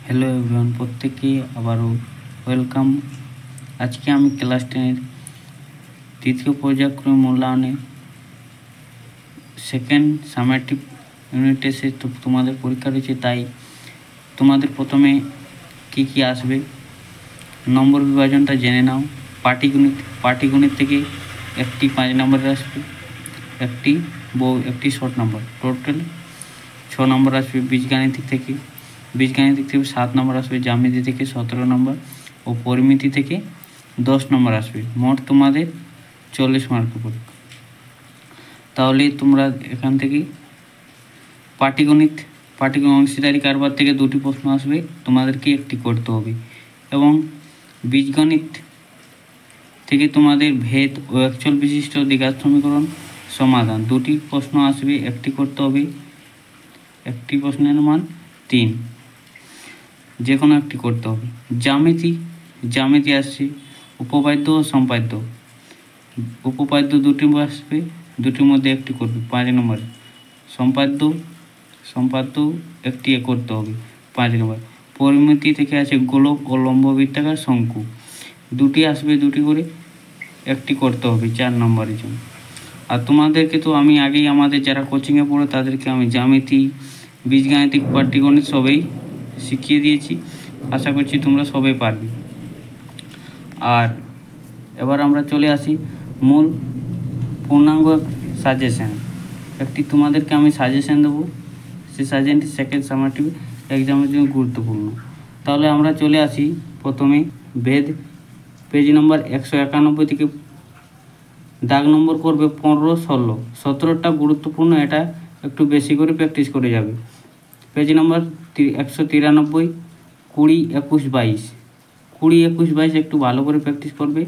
Hello everyone, প্রত্যেককেই আবারও welcome. আজকে আমি ক্লাস 10-এর তৃতীয় পর্যায়ক্রম মূল্যায়নে সেকেন্ড সামেটিভ ইউনিট টেস্টে তোমাদের পরীক্ষা রয়েছে, তাই তোমাদের প্রথমে কি আসবে নম্বর বিভাজনটা জেনে নাও। পাটিগণিত থেকে একটি 5 নম্বরের আসবে, একটি শর্ট নম্বর, টোটাল 6 নম্বর আসবে। বীজগাণিতিক থেকে 7 নম্বর আসবে। জ্যামিতি থেকে 17 নম্বর ও পরিমিতি থেকে 10 নম্বর আসবে। মোট তোমাদের 40 মার্কের পরীক্ষা। তাহলে তোমরা এখান থেকে পাটিগণিত অংশীদারি কারবার থেকে 2টি প্রশ্ন আসবে, তোমাদেরকে একটি করতে হবে। এবং বীজগণিত থেকে তোমাদের ভেদ ও একচল বিশিষ্ট দ্বিঘাত সমীকরণ সমাধান 2টি প্রশ্ন আসবে, একটি করতে হবে। একটি প্রশ্নের মান 3, যে কোনো একটি করতে হবে। জ্যামিতি আসছে উপপাদ্য ও সম্পাদ্য। উপপাদ্য 2টি আসবে, 2টির মধ্যে একটি করবে 5 নম্বরে। সম্পাদ্য একটি করতে হবে 5 নম্বর। পরিমিতি থেকে আছে গোলক ও লম্ব বৃত্তাকার শঙ্কু, 2টি আসবে, 2টি করে একটি করতে হবে 4 নম্বরের জন্য। আর তোমাদেরকে তো আমি আগেই আমাদের যারা কোচিংয়ে পড়ে তাদেরকে আমি জ্যামিতি, বীজগাণিতিক, পাটিগণিত সবই শিখিয়ে দিয়েছি। আশা করছি তোমরা সবাই পারবে। আর এবার আমরা চলে আসি মূল পূর্ণাঙ্গ সাজেশন। তোমাদেরকে আমি সাজেশন দেবো, সেই সাজেশনটি সেকেন্ড সামেটিভ এক্সামের জন্য গুরুত্বপূর্ণ। তাহলে আমরা চলে আসি প্রথমে ভেদ, পেজ নম্বর 191 থেকে দাগ নম্বর করবে 15, 16, 17টা গুরুত্বপূর্ণ, এটা একটু বেশি করে প্র্যাকটিস করে যাবে। পেজ নম্বর 193, 20, 21, 22 একটু ভালো করে প্র্যাকটিস করবে।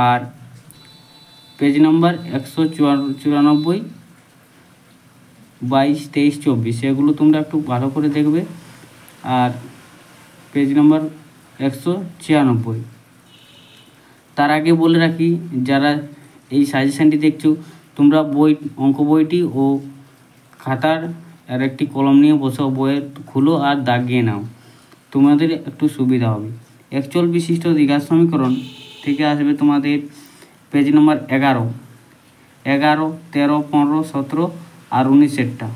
আর পেজ নম্বর 194, 22, 23, 24 এগুলো তোমরা একটু ভালো করে দেখবে। আর পেজ নম্বর 196। তার আগে বলে রাখি, যারা এই সাজেশানটি দেখছো তোমরা অঙ্ক বইটি ও খাতার আর একটি কলম নিয়ে বসো, বইয়ের খুলো আর দাগিয়ে নাও, তোমাদের একটু সুবিধা হবে। একচল বিশিষ্ট দ্বিঘাত সমীকরণ থেকে আসবে তোমাদের পেজ নম্বর 11, 13, 15, 17 আর 19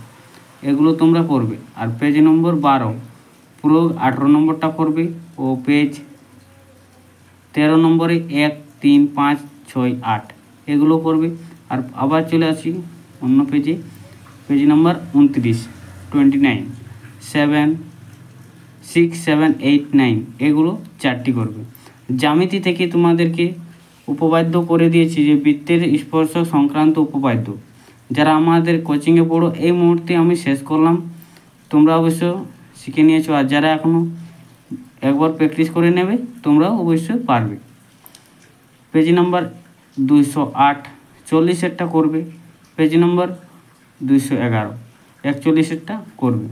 এগুলো তোমরা করবে। আর পেজ নম্বর 12 পুরো 18 নম্বরটা করবে, ও পেজ 13 নম্বরে 1, 3, 5, 6, 8 এগুলো করবে। আর আবার চলে আসি অন্য পেজ নম্বর 29, 29, 7, 6, 7, 8, 9 এগুলো 4টি করবে। জ্যামিতি থেকে তোমাদেরকে উপপাদ্য করে দিয়েছি, যে বৃত্তের স্পর্শ সংক্রান্ত উপপাদ্য। যারা আমাদের কোচিংয়ে পড়ো, এই মুহূর্তে আমি শেষ করলাম, তোমরা অবশ্য শিখে নিয়েছো। আর যারা এখনও একবার প্র্যাকটিস করে নেবে তোমরা অবশ্যই পারবে। পেজ নম্বর 208, 40 করবে। পেজ নম্বর 211, 41 করবে।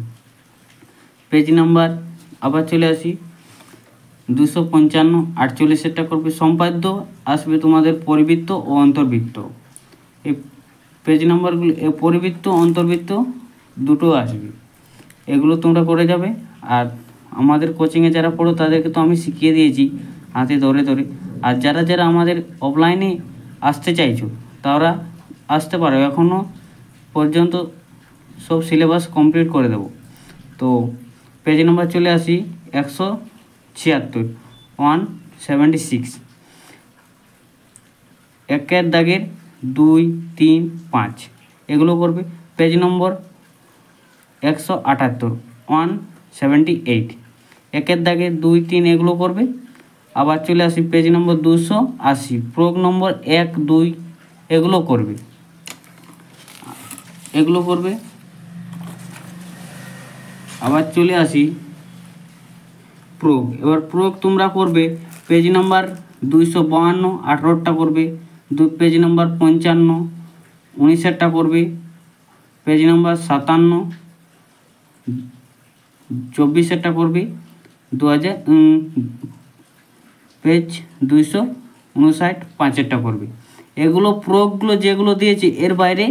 পেজ নাম্বার আবার চলে আসি 255, 48 করবে। সম্পাদ্য আসবে তোমাদের পরিবৃত্ত ও অন্তর্বৃত্ত। এই পেজ নাম্বারগুলো পরিবৃত্ত অন্তর্বৃত্ত দুটো আসবে, এগুলো তোমরা করে যাবে। আর আমাদের কোচিংয়ে যারা পড়ো তাদেরকে তো আমি শিখিয়ে দিয়েছি হাতে ধরে। আর যারা আমাদের অফলাইনে আসতে চাইছো তারা আসতে পারো, এখনও পর্যন্ত সব সিলেবাস কমপ্লিট করে দেব। তো পেজ নাম্বার চলে আসি 176, 176, একের দাগের 2, 3, 5 এগুলো করবে। পেজ নম্বর 178, 178, একের দাগের 2, 3 এগুলো করবে। আবার চলে আসি পেজ নম্বর 280, প্রয়োগ নম্বর 1, 2 এগুলো করবে। আবার চলে আসি প্রয়োগ। এবার প্রয়োগ তোমরা করবে পেজ নাম্বার 252, 18 করবে। পেজ নাম্বার 55, 19 করবে। পেজ নাম্বার 57, 24 করবে। পেজ 259, 5 করবে। এগুলো প্রয়োগগুলো যেগুলো দিয়েছি এর বাইরে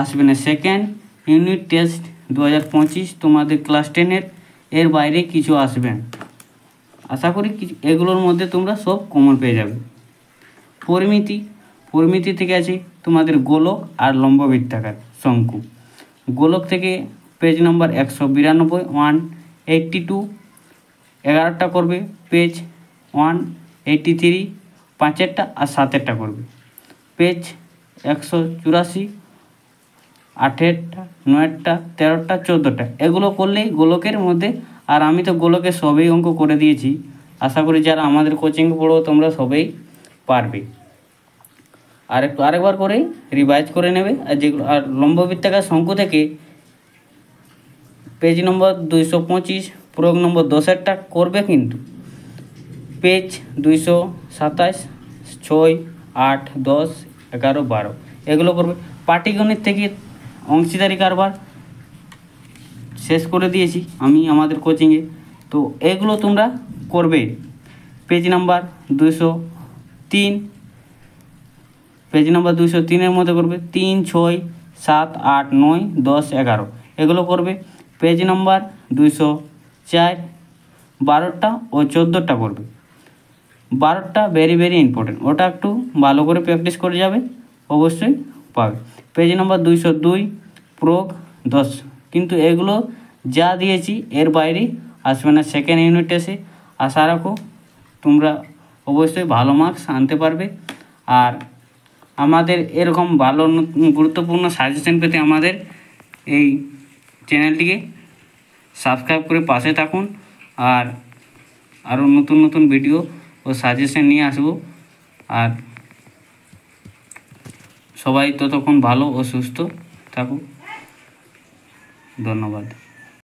আসবে না। সেকেন্ড ইউনিট টেস্ট 2025 তোমাদের ক্লাস 10-এর এর বাইরে কিছু আসবে না। আশা করি এগুলোর মধ্যে তোমরা সব কমন পেয়ে যাবে। পরিমিতি থেকে আছে তোমাদের গোলক আর লম্ব বৃত্তাকার শঙ্কু। গোলক থেকে পেজ নম্বর 192 182 11টা করবে, পেজ 183 5টা আর 7টা করবে, পেজ 184 8টা 9টা 13টা 14টা। এগুলো করলেই গোলকের মধ্যে, আর আমি তো গোলকে সবই অঙ্ক করে দিয়েছি। আশা করি যারা আমাদের কোচিং পড়ো তোমরা সবাই পারবে। আরেকবার করে রিভাইজ করে নেবে। আর যেগুলো আর লম্ব বৃত্তাকার শঙ্কু থেকে পেজ নম্বর 225 প্রয়োগ নম্বর 10টা করবে, কিন্তু পেজ 227 6 8 10 11 12 এগুলো করবে। পাটিগণিত থেকে অংশীদারি কারবার শেষ করে দিয়েছি আমি আমাদের কোচিংয়ে, তো এগুলো তোমরা করবে। পেজ নাম্বার 203 এর মধ্যে করবে 3 6 7 8 9 10 11 এগুলো করবে। পেজ নাম্বার 204 12টা ও 14টা করবে। 12টা ভেরি ভেরি ইম্পর্টেন্ট, ওটা একটু ভালো করে প্র্যাকটিস করে যাবে, অবশ্যই পাবে। পেজ নাম্বার 202 প্রয়োগ 10, কিন্তু এগুলো যা দিয়েছি এর বাইরে আসবে না সেকেন্ড ইউনিট এসে। আশা রাখো তোমরা অবশ্যই ভালো মার্কস আনতে পারবে। আর আমাদের এরকম ভালো গুরুত্বপূর্ণ সাজেশন পেতে আমাদের এই চ্যানেলটিকে সাবস্ক্রাইব করে পাশে থাকুন। আর আরও নতুন ভিডিও ও সাজেশন নিয়ে আসবো। আর সবাই ততক্ষণ ভালো ও সুস্থ থাকুক। ধন্যবাদ।